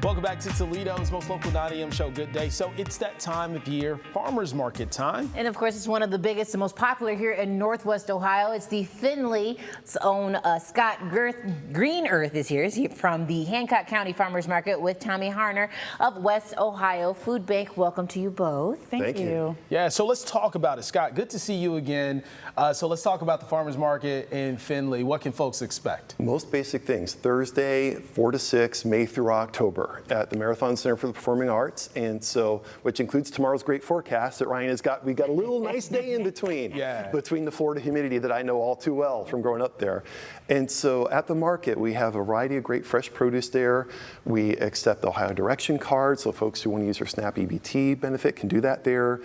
Welcome back to Toledo's most local 9 a.m. show, Good Day. So it's that time of year, farmers market time. And of course, it's one of the biggest and most popular here in Northwest Ohio. It's the Findlay's own Scott Grenerth is here. He's from the Hancock County Farmers Market with Tommie Harner of West Ohio Food Bank. Welcome to you both. Thank you. Yeah, so let's talk about it. Scott, good to see you again. So let's talk about the farmers market in Findlay. What can folks expect? Most basic things. Thursday, 4 to 6, May through October at the Marathon Center for the Performing Arts. And so, which includes tomorrow's great forecast that Ryan has got. We got a little nice day in between, between the Florida humidity that I know all too well from growing up there. And so at the market, we have a variety of great fresh produce there. We accept the Ohio Direction card, so folks who want to use their SNAP EBT benefit can do that there.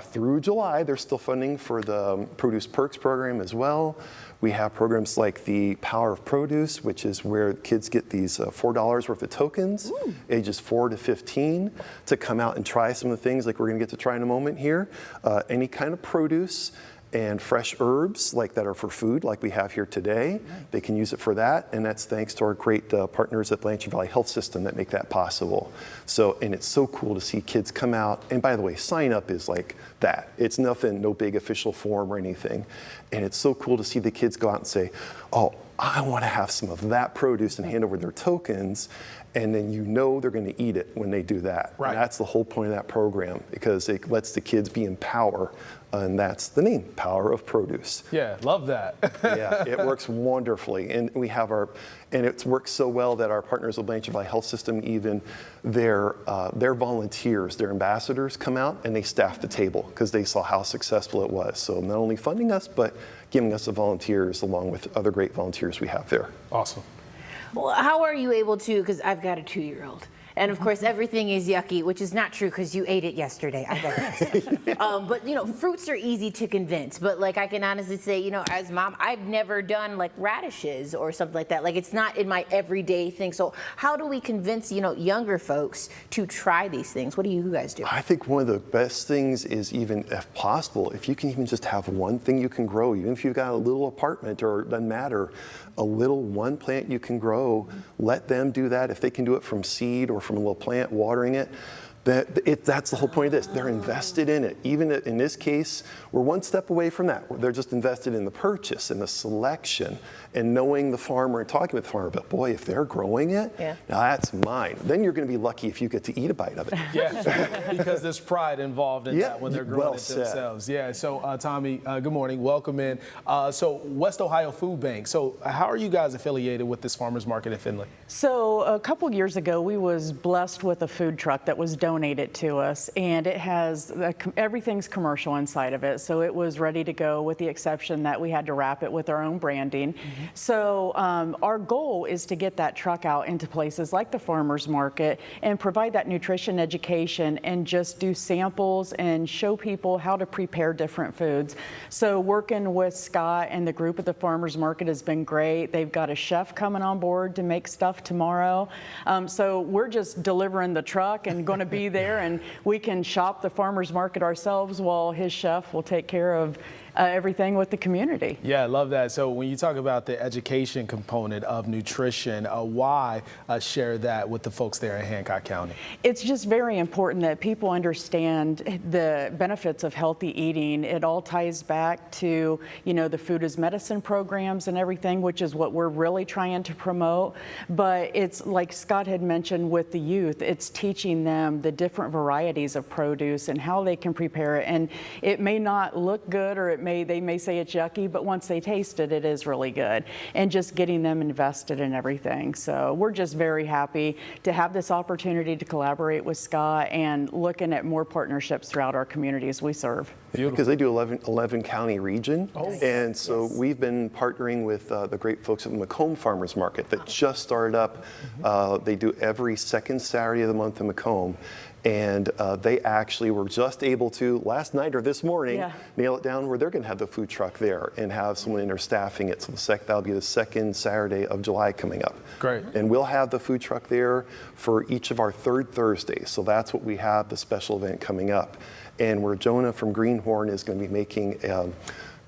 Through July, there's still funding for the Produce Perks program as well. We have programs like the Power of Produce, which is where kids get these $4 worth of tokens, ages 4 to 15, to come out and try some of the things like we're going to get to try in a moment here. Any kind of produce and fresh herbs like that are for food, like we have here today. They can use it for that, and that's thanks to our great partners at Blanchard Valley Health System that make that possible. So, and it's so cool to see kids come out, and by the way, sign up is like that. It's nothing, no big official form or anything. And it's so cool to see the kids go out and say, oh, I want to have some of that produce, and hand over their tokens, and then you know they're going to eat it when they do that. Right. And that's the whole point of that program, because it lets the kids be in power, and that's the name, Power of Produce. Yeah, love that. Yeah, it works wonderfully, and we have and it works so well that our partners at Blanchard Valley Health System, even their volunteers, their ambassadors come out and they staff the table because they saw how successful it was. So not only funding us, but giving us the volunteers along with other great volunteers we have there. Awesome. Well, how are you able to, because I've got a 2-year-old. And of course, everything is yucky, which is not true because you ate it yesterday. I digress. But you know, fruits are easy to convince. But like I can honestly say, you know, as mom, I've never done like radishes or something like that. Like it's not in my everyday thing. So how do we convince, you know, younger folks to try these things? What do you guys do? I think one of the best things is, even if possible, if you can even just have one thing you can grow, even if you've got a little apartment or it doesn't matter, a little one plant you can grow, let them do that. If they can do it from seed or from a little plant, watering it, that's the whole point of this. They're invested in it. Even in this case, we're one step away from that. They're just invested in the purchase and the selection and knowing the farmer and talking with the farmer. But boy, if they're growing it, now that's mine. Then you're going to be lucky if you get to eat a bite of it. Yeah, because there's pride involved in that when they're growing it themselves. Yeah, so Tommie, good morning. Welcome in. So West Ohio Food Bank. So how are you guys affiliated with this farmers market in Findlay? So a couple years ago, we was blessed with a food truck that was donated to us, and it has everything's commercial inside of it, so it was ready to go with the exception that we had to wrap it with our own branding. So our goal is to get that truck out into places like the farmers market and provide that nutrition education and just do samples and show people how to prepare different foods. So working with Scott and the group at the farmers market has been great. They've got a chef coming on board to make stuff tomorrow. So we're just delivering the truck and going to be there, and we can shop the farmers market ourselves while his chef will take care of everything with the community. Yeah, I love that. So when you talk about the education component of nutrition, why share that with the folks there in Hancock County? It's just very important that people understand the benefits of healthy eating. It all ties back to, you know, the food as medicine programs and everything, which is what we're really trying to promote. But it's like Scott had mentioned with the youth, it's teaching them the different varieties of produce and how they can prepare it. And it may not look good, or they may say it's yucky, but once they taste it, it is really good. And just getting them invested in everything. So we're just very happy to have this opportunity to collaborate with Scott and looking at more partnerships throughout our communities we serve. Beautiful. Because they do 11 county region, and so we've been partnering with the great folks at the Macomb Farmers Market that just started up. They do every second Saturday of the month in Macomb, and they actually were just able to, last night or this morning, nail it down where they're going to have the food truck there and have someone in there staffing it. So that'll be the second Saturday of July coming up. Great. And we'll have the food truck there for each of our third Thursdays. So that's what we have, the special event coming up. And where Jonah from Greenhorn is going to be making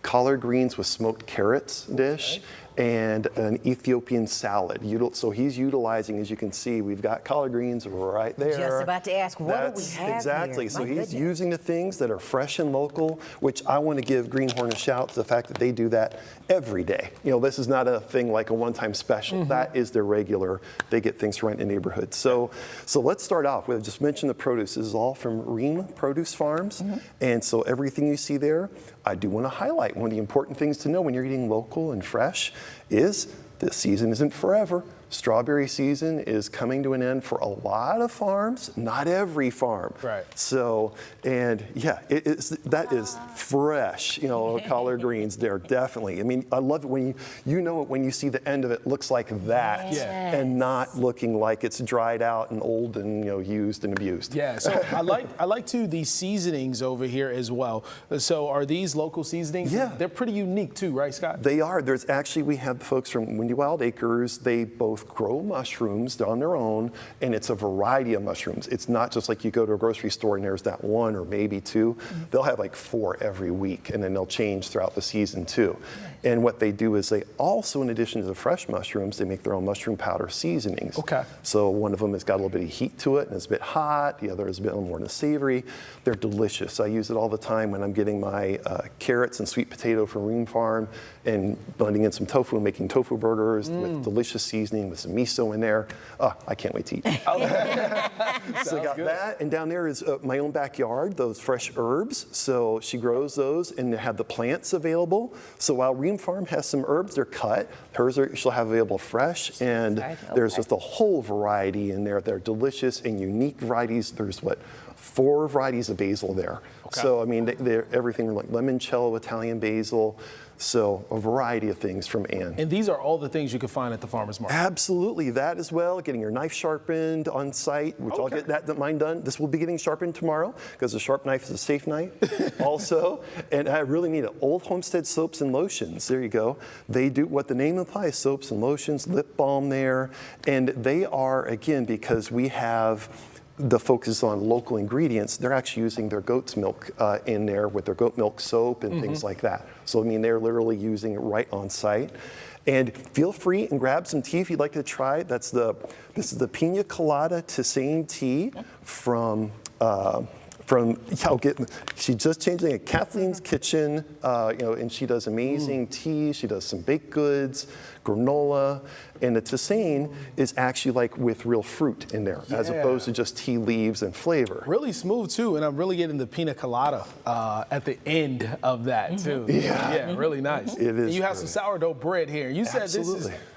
collard greens with smoked carrots dish. and an Ethiopian salad. So he's utilizing, as you can see, we've got collard greens right there. Just about to ask, what do we have exactly. here? So My he's goodness. using the things that are fresh and local, which I want to give Greenhorn a shout to the fact that they do that every day. This is not a thing like a one-time special. That is their regular. They get things right in the neighborhood. So let's start off with, just mention the produce. This is all from Ream Produce Farms. And so everything you see there, I do want to highlight one of the important things to know when you're eating local and fresh is the season isn't forever. Strawberry season is coming to an end for a lot of farms, not every farm. Right. So, and yeah, that is fresh, collard greens there, definitely. I mean, I love it when when you see the end of it looks like that and not looking like it's dried out and old and, used and abused. Yeah, so I like too these seasonings over here as well. So are these local seasonings? Yeah. They're pretty unique too, right, Scott? They are. There's actually, we have the folks from Windy Wild Acres. They both grow mushrooms on their own, and it's a variety of mushrooms. It's not just like you go to a grocery store and there's that one or maybe two. They'll have like 4 every week, and then they'll change throughout the season too. And what they do is they also, in addition to the fresh mushrooms, they make their own mushroom powder seasonings. Okay. So one of them has got a little bit of heat to it, and it's a bit hot. The other is a bit more in the savory. They're delicious. I use it all the time when I'm getting my carrots and sweet potato from Ream Farm and blending in some tofu and making tofu burgers with delicious seasoning with some miso in there. Oh, I can't wait to eat. So I got that, and down there is my own backyard, those fresh herbs. So she grows those, and they have the plants available. So while Ream Farm has some herbs, they're cut. She'll have available fresh, and there's just a whole variety in there. They're delicious and unique varieties. There's 4 varieties of basil there. Okay. So I mean, they're everything like limoncello, Italian basil. So a variety of things from Ann. And these are all the things you can find at the farmers market. Absolutely, that as well. Getting your knife sharpened on site, which I'll get mine done. This will be getting sharpened tomorrow because a sharp knife is a safe knife also. And I really need it. Old Homestead Soaps and Lotions, there you go. They do what the name implies, soaps and lotions, lip balm there. And they are, again, because we have the focus on local ingredients, they're actually using their goat's milk in there with their goat milk soap and things like that. So, I mean, they're literally using it right on site. And feel free and grab some tea if you'd like to try it. This is the Pina Colada Tisane tea from she's just changing it. Kathleen's Kitchen, and she does amazing tea. She does some baked goods, granola, and the tisane is actually like with real fruit in there, as opposed to just tea leaves and flavor. Really smooth too, and I'm really getting the pina colada at the end of that too. Yeah, really nice. It is. And you have some sourdough bread here. You said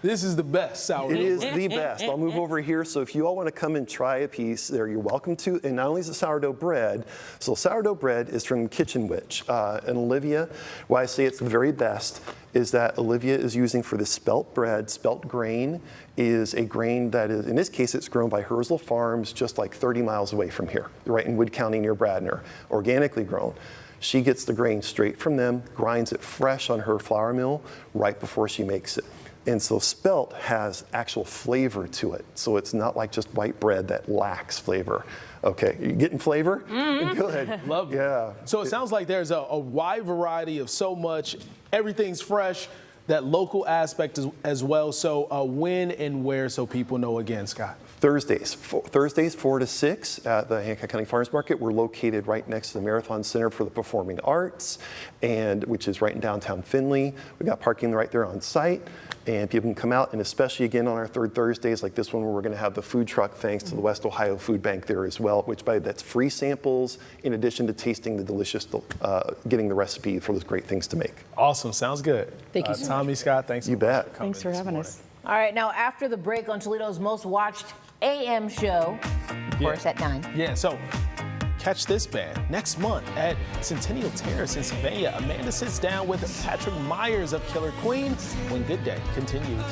this is the best sourdough. It is the best. I'll move over here. So if you all want to come and try a piece, there you're welcome to. And not only is it sourdough bread, so sourdough bread is from Kitchen Witch. And Olivia, why I say it's the very best is that Olivia is using for this spelt bread. Spelt grain is a grain that is, in this case, it's grown by Herzl Farms just like 30 miles away from here, right in Wood County near Bradner, organically grown. She gets the grain straight from them, grinds it fresh on her flour mill right before she makes it. And so spelt has actual flavor to it. So it's not like just white bread that lacks flavor. Okay, you getting flavor? Good. Love it. Yeah. So it sounds like there's a wide variety of so much. Everything's fresh. That local aspect as well. So when and where, so people know again, Scott? Thursdays 4 to 6 at the Hancock County Farmers Market. We're located right next to the Marathon Center for the Performing Arts, which is right in downtown Findlay. We've got parking right there on site, and people can come out, and especially again on our third Thursdays like this one where we're going to have the food truck thanks to the West Ohio Food Bank there as well, that's free samples in addition to tasting the delicious, getting the recipe for those great things to make. Awesome, sounds good. Thank you so Tommie, much. Scott, thanks. You bet. Thanks for having us. All right, now after the break on Toledo's most watched AM show, of course at 9. Yeah, so catch this band next month at Centennial Terrace in Savannah. Amanda sits down with Patrick Myers of Killer Queen when Good Day continues.